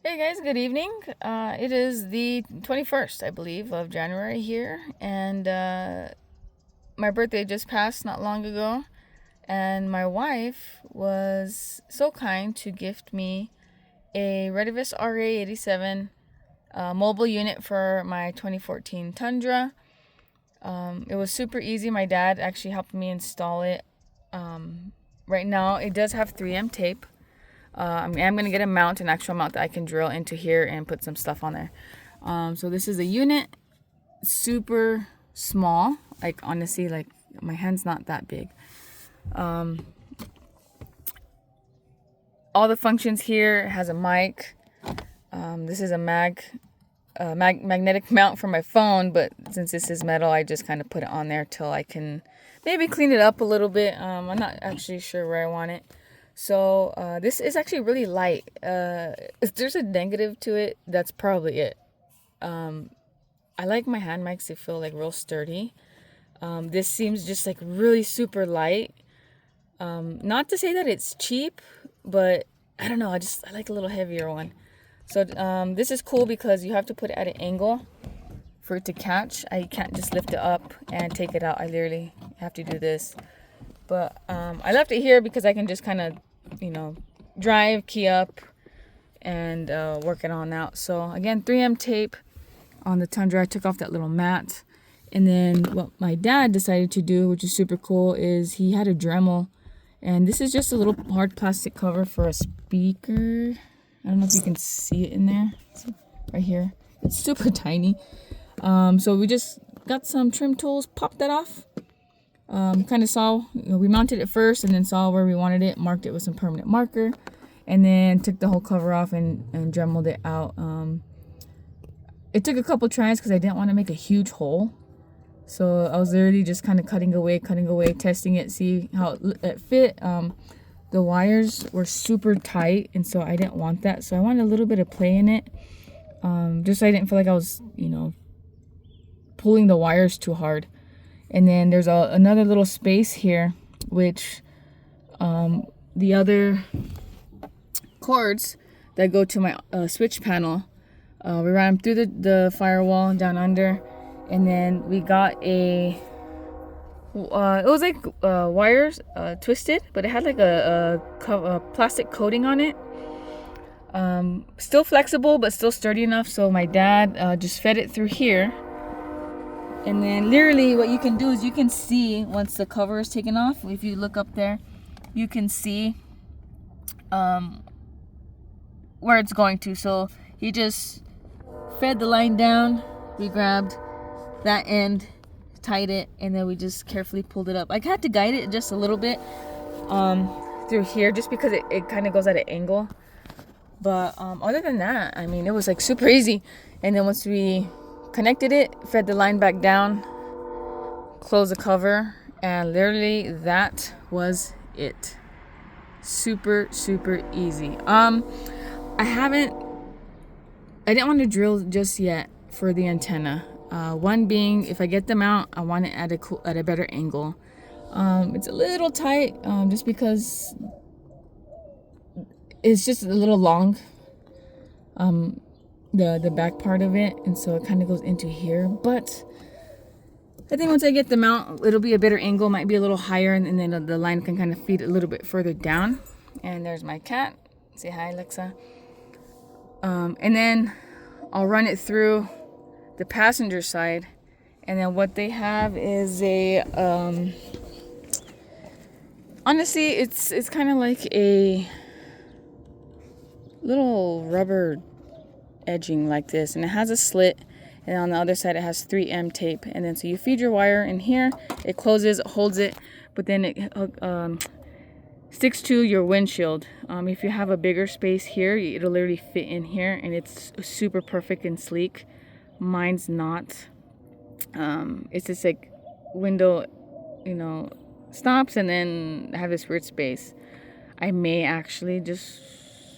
Hey guys, good evening. It is the 21st, I believe, of January here, and my birthday just passed not long ago, and my wife was so kind to gift me a RETEVIS RA87 mobile unit for my 2014 Tundra. It was super easy. My dad actually helped me install it. Right now, it does have 3M tape. I'm going to get a mount, an actual mount that I can drill into here and put some stuff on there. So this is a unit, super small. Like, honestly, like, my hand's not that big. All the functions here. It has a mic. This is a magnetic mount for my phone, but since this is metal, I just kind of put it on there till I can maybe clean it up a little bit. I'm not actually sure where I want it. So this is actually really light. If there's a negative to it, that's probably it. I like my hand mics to feel like real sturdy. This seems just like really super light. Not to say that it's cheap, but I don't know. I like a little heavier one. So this is cool because you have to put it at an angle for it to catch. I can't just lift it up and take it out. I literally have to do this. But I left it here because I can just kind of, drive, key up, and work it on out. So again, 3M tape on the Tundra. I took off that little mat. And then what my dad decided to do, which is super cool, is he had a Dremel. And this is just a little hard plastic cover for a speaker. I don't know if you can see it in there. It's right here. It's super tiny. So we just got some trim tools, popped that off. Kind of saw, we mounted it first and then saw where we wanted it, marked it with some permanent marker, and then took the whole cover off and dremeled it out. It took a couple tries because I didn't want to make a huge hole. So I was literally just kind of cutting away, testing it, see how it fit. The wires were super tight, and so I didn't want that. So I wanted a little bit of play in it, just so I didn't feel like I was, pulling the wires too hard. And then there's another little space here, which the other cords that go to my switch panel, we ran them through the firewall down under, and then we got it was like wires twisted, but it had like a plastic coating on it. Still flexible, but still sturdy enough. So my dad just fed it through here. And then literally what you can do is you can see once the cover is taken off, if you look up there, you can see where it's going to. So he just fed the line down, we grabbed that end, tied it, and then we just carefully pulled it up. I had to guide it just a little bit through here just because it kind of goes at an angle. But other than that, I mean, it was like super easy. And then once we connected it, fed the line back down, closed the cover, and literally that was it. Super easy. I didn't want to drill just yet for the antenna. One being, if I get them out, I want it at a better angle. It's a little tight, just because it's just a little long. The back part of it, and so it kind of goes into here. But I think once I get them out, it'll be a better angle, might be a little higher, and then the line can kind of feed a little bit further down. And there's my cat. Say hi, Alexa. And then I'll run it through the passenger side, and then what they have is a honestly, it's kind of like a little rubber edging like this, and it has a slit, and on the other side it has 3M tape. And then so you feed your wire in here, it closes, it holds it, but then it sticks to your windshield. If you have a bigger space here, it'll literally fit in here, and it's super perfect and sleek. Mine's not. It's just like window, stops, and then I have this weird space. I may actually just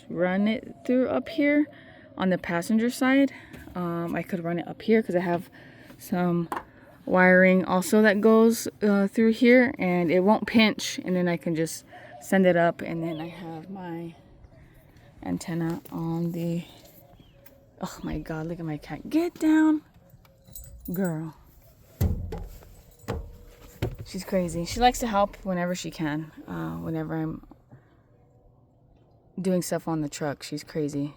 run it through up here on the passenger side. I could run it up here because I have some wiring also that goes through here, and it won't pinch, and then I can just send it up, and then I have my antenna on the Oh my God, look at my cat. Get down, girl. She's crazy. She likes to help whenever she can. Whenever I'm doing stuff on the truck, she's crazy.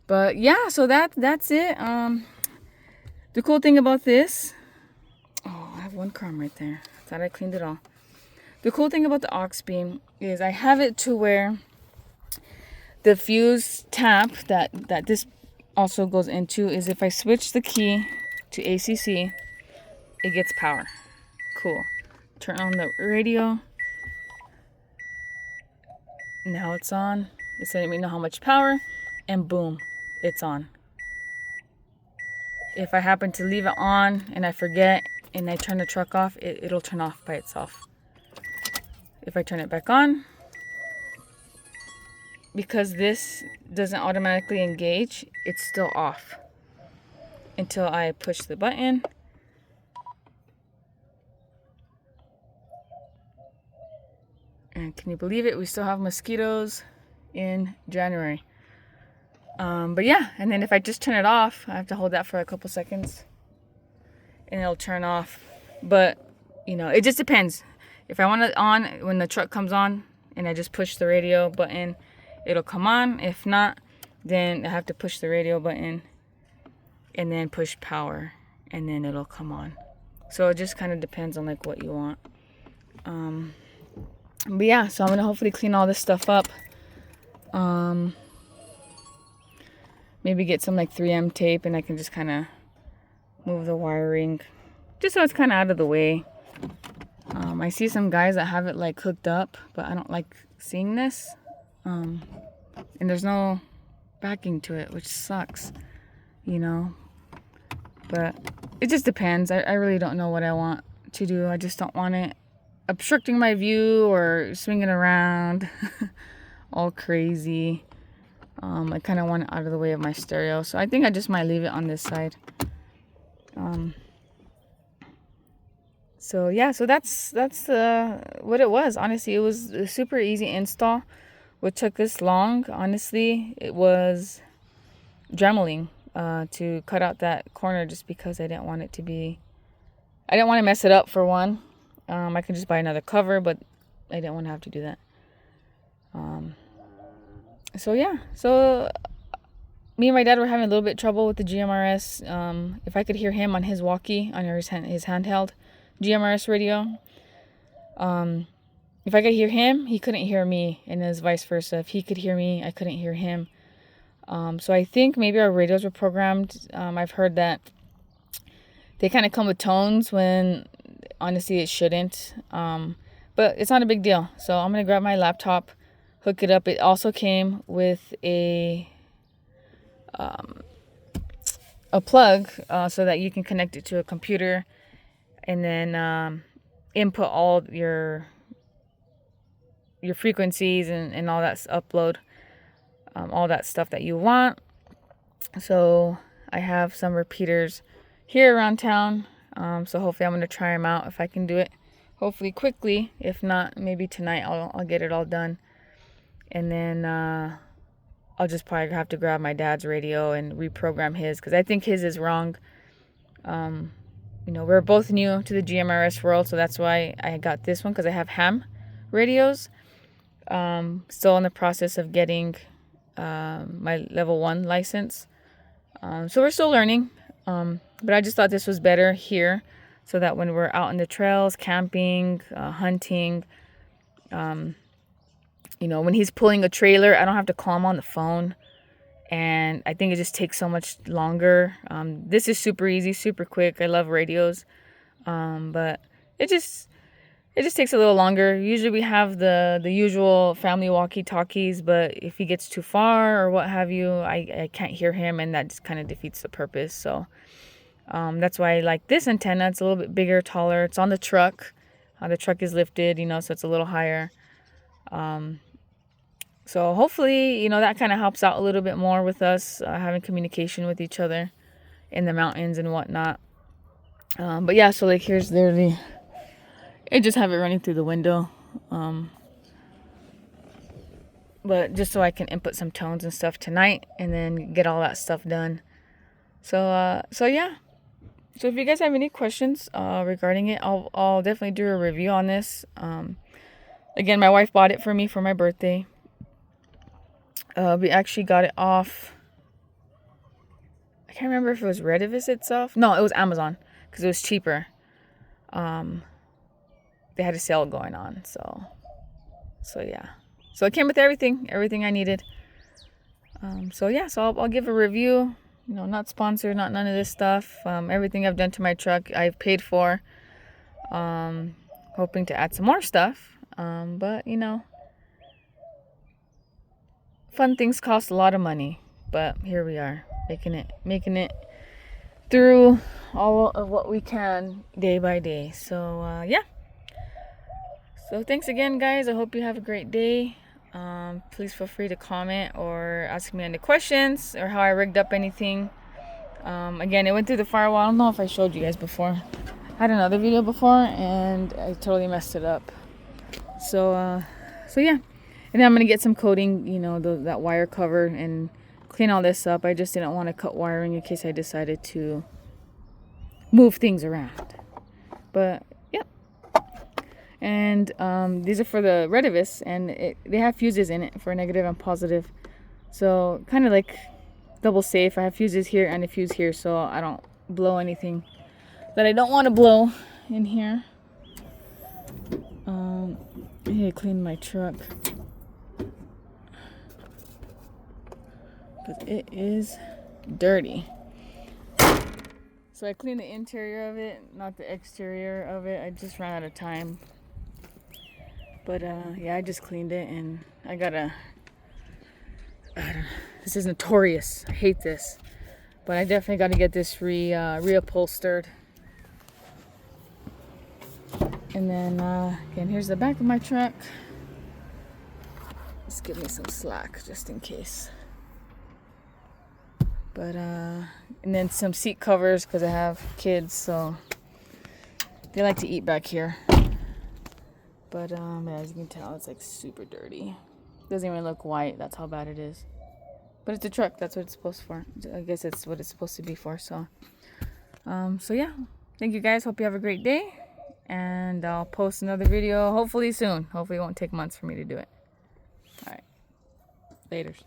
But yeah, so that's it. The cool thing about this, oh, I have one crumb right there. Thought I cleaned it all. The cool thing about the aux beam is I have it to where the fuse tap that this also goes into is if I switch the key to ACC, it gets power. Cool. Turn on the radio. Now it's on. It's letting me know how much power, and boom, it's on. If I happen to leave it on and I forget and I turn the truck off, it'll turn off by itself. If I turn it back on, because this doesn't automatically engage, it's still off until I push the button. And can you believe it? We still have mosquitoes in January. But yeah, and then if I just turn it off, I have to hold that for a couple seconds and it'll turn off. But, you know, it just depends. If I want it on when the truck comes on and I just push the radio button, it'll come on. If not, then I have to push the radio button and then push power and then it'll come on. So it just kind of depends on like what you want. But yeah, so I'm gonna hopefully clean all this stuff up. Maybe get some like 3M tape and I can just kind of move the wiring just so it's kind of out of the way. I see some guys that have it like hooked up, but I don't like seeing this. And there's no backing to it, which sucks, you know. But it just depends. I really don't know what I want to do. I just don't want it obstructing my view or swinging around all crazy. I kind of want it out of the way of my stereo, so I think I just might leave it on this side. So yeah, so that's what it was. Honestly, it was a super easy install. What took this long, honestly, it was dremeling to cut out that corner just because I didn't want it to be, I didn't want to mess it up for one. I could just buy another cover, but I didn't want to have to do that. So yeah, so me and my dad were having a little bit trouble with the GMRS. If I could hear him on his walkie, on his handheld GMRS radio, if I could hear him, he couldn't hear me, and it was vice versa. If he could hear me, I couldn't hear him. So I think maybe our radios were programmed. I've heard that they kind of come with tones when honestly it shouldn't. But it's not a big deal. So I'm going to grab my laptop, hook it up. It also came with a plug so that you can connect it to a computer and then input all your frequencies and all that, upload all that stuff that you want. So I have some repeaters here around town. So hopefully I'm going to try them out if I can do it. Hopefully quickly. If not, maybe tonight I'll get it all done. And then I'll just probably have to grab my dad's radio and reprogram his, because I think his is wrong. You know, we're both new to the GMRS world, so that's why I got this one, because I have ham radios. Still in the process of getting my level 1 license. So we're still learning. But I just thought this was better here, so that when we're out in the trails, camping, hunting, you know, when he's pulling a trailer, I don't have to call him on the phone. And I think it just takes so much longer. This is super easy, super quick. I love radios. But it just takes a little longer. Usually we have the usual family walkie-talkies, but if he gets too far or what have you, I can't hear him, and that just kind of defeats the purpose. So that's why I like this antenna. It's a little bit bigger, taller. It's on the truck. The truck is lifted, you know, so it's a little higher. So hopefully, you know, that kind of helps out a little bit more with us having communication with each other in the mountains and whatnot. But yeah, so like here's literally, I just have it running through the window. but just so I can input some tones and stuff tonight and then get all that stuff done. So yeah. So if you guys have any questions regarding it, I'll definitely do a review on this. Again, my wife bought it for me for my birthday. We actually got it off. I can't remember if it was RETEVIS itself. No, it was Amazon because it was cheaper. They had a sale going on, so yeah. So it came with everything I needed. So yeah, so I'll give a review. You know, not sponsored, not none of this stuff. Everything I've done to my truck, I've paid for. Hoping to add some more stuff. But you know, fun things cost a lot of money. But here we are, making it through all of what we can day by day. So yeah. So thanks again, guys. I hope you have a great day. Please feel free to comment or ask me any questions or how I rigged up anything. Again, it went through the firewall. I don't know if I showed you guys before. I had another video before and I totally messed it up. So yeah. And then I'm gonna get some coating, you know, that wire cover and clean all this up. I just didn't want to cut wiring in case I decided to move things around. But yeah. And these are for the RETEVIS, and they have fuses in it for negative and positive. So kind of like double safe. I have fuses here and a fuse here, so I don't blow anything that I don't want to blow in here. I need to clean my truck because it is dirty. So I cleaned the interior of it, not the exterior of it. I just ran out of time. But yeah, I just cleaned it, and I gotta. This is notorious. I hate this, but I definitely got to get this reupholstered. And then again, here's the back of my truck. Just give me some slack just in case. But and then some seat covers because I have kids, so they like to eat back here. But as you can tell, it's like super dirty. Doesn't even look white. That's how bad it is. But it's a truck. That's what it's supposed for. I guess it's what it's supposed to be for. So yeah. Thank you guys. Hope you have a great day. And I'll post another video hopefully soon. Hopefully it won't take months for me to do it. All right. Laters.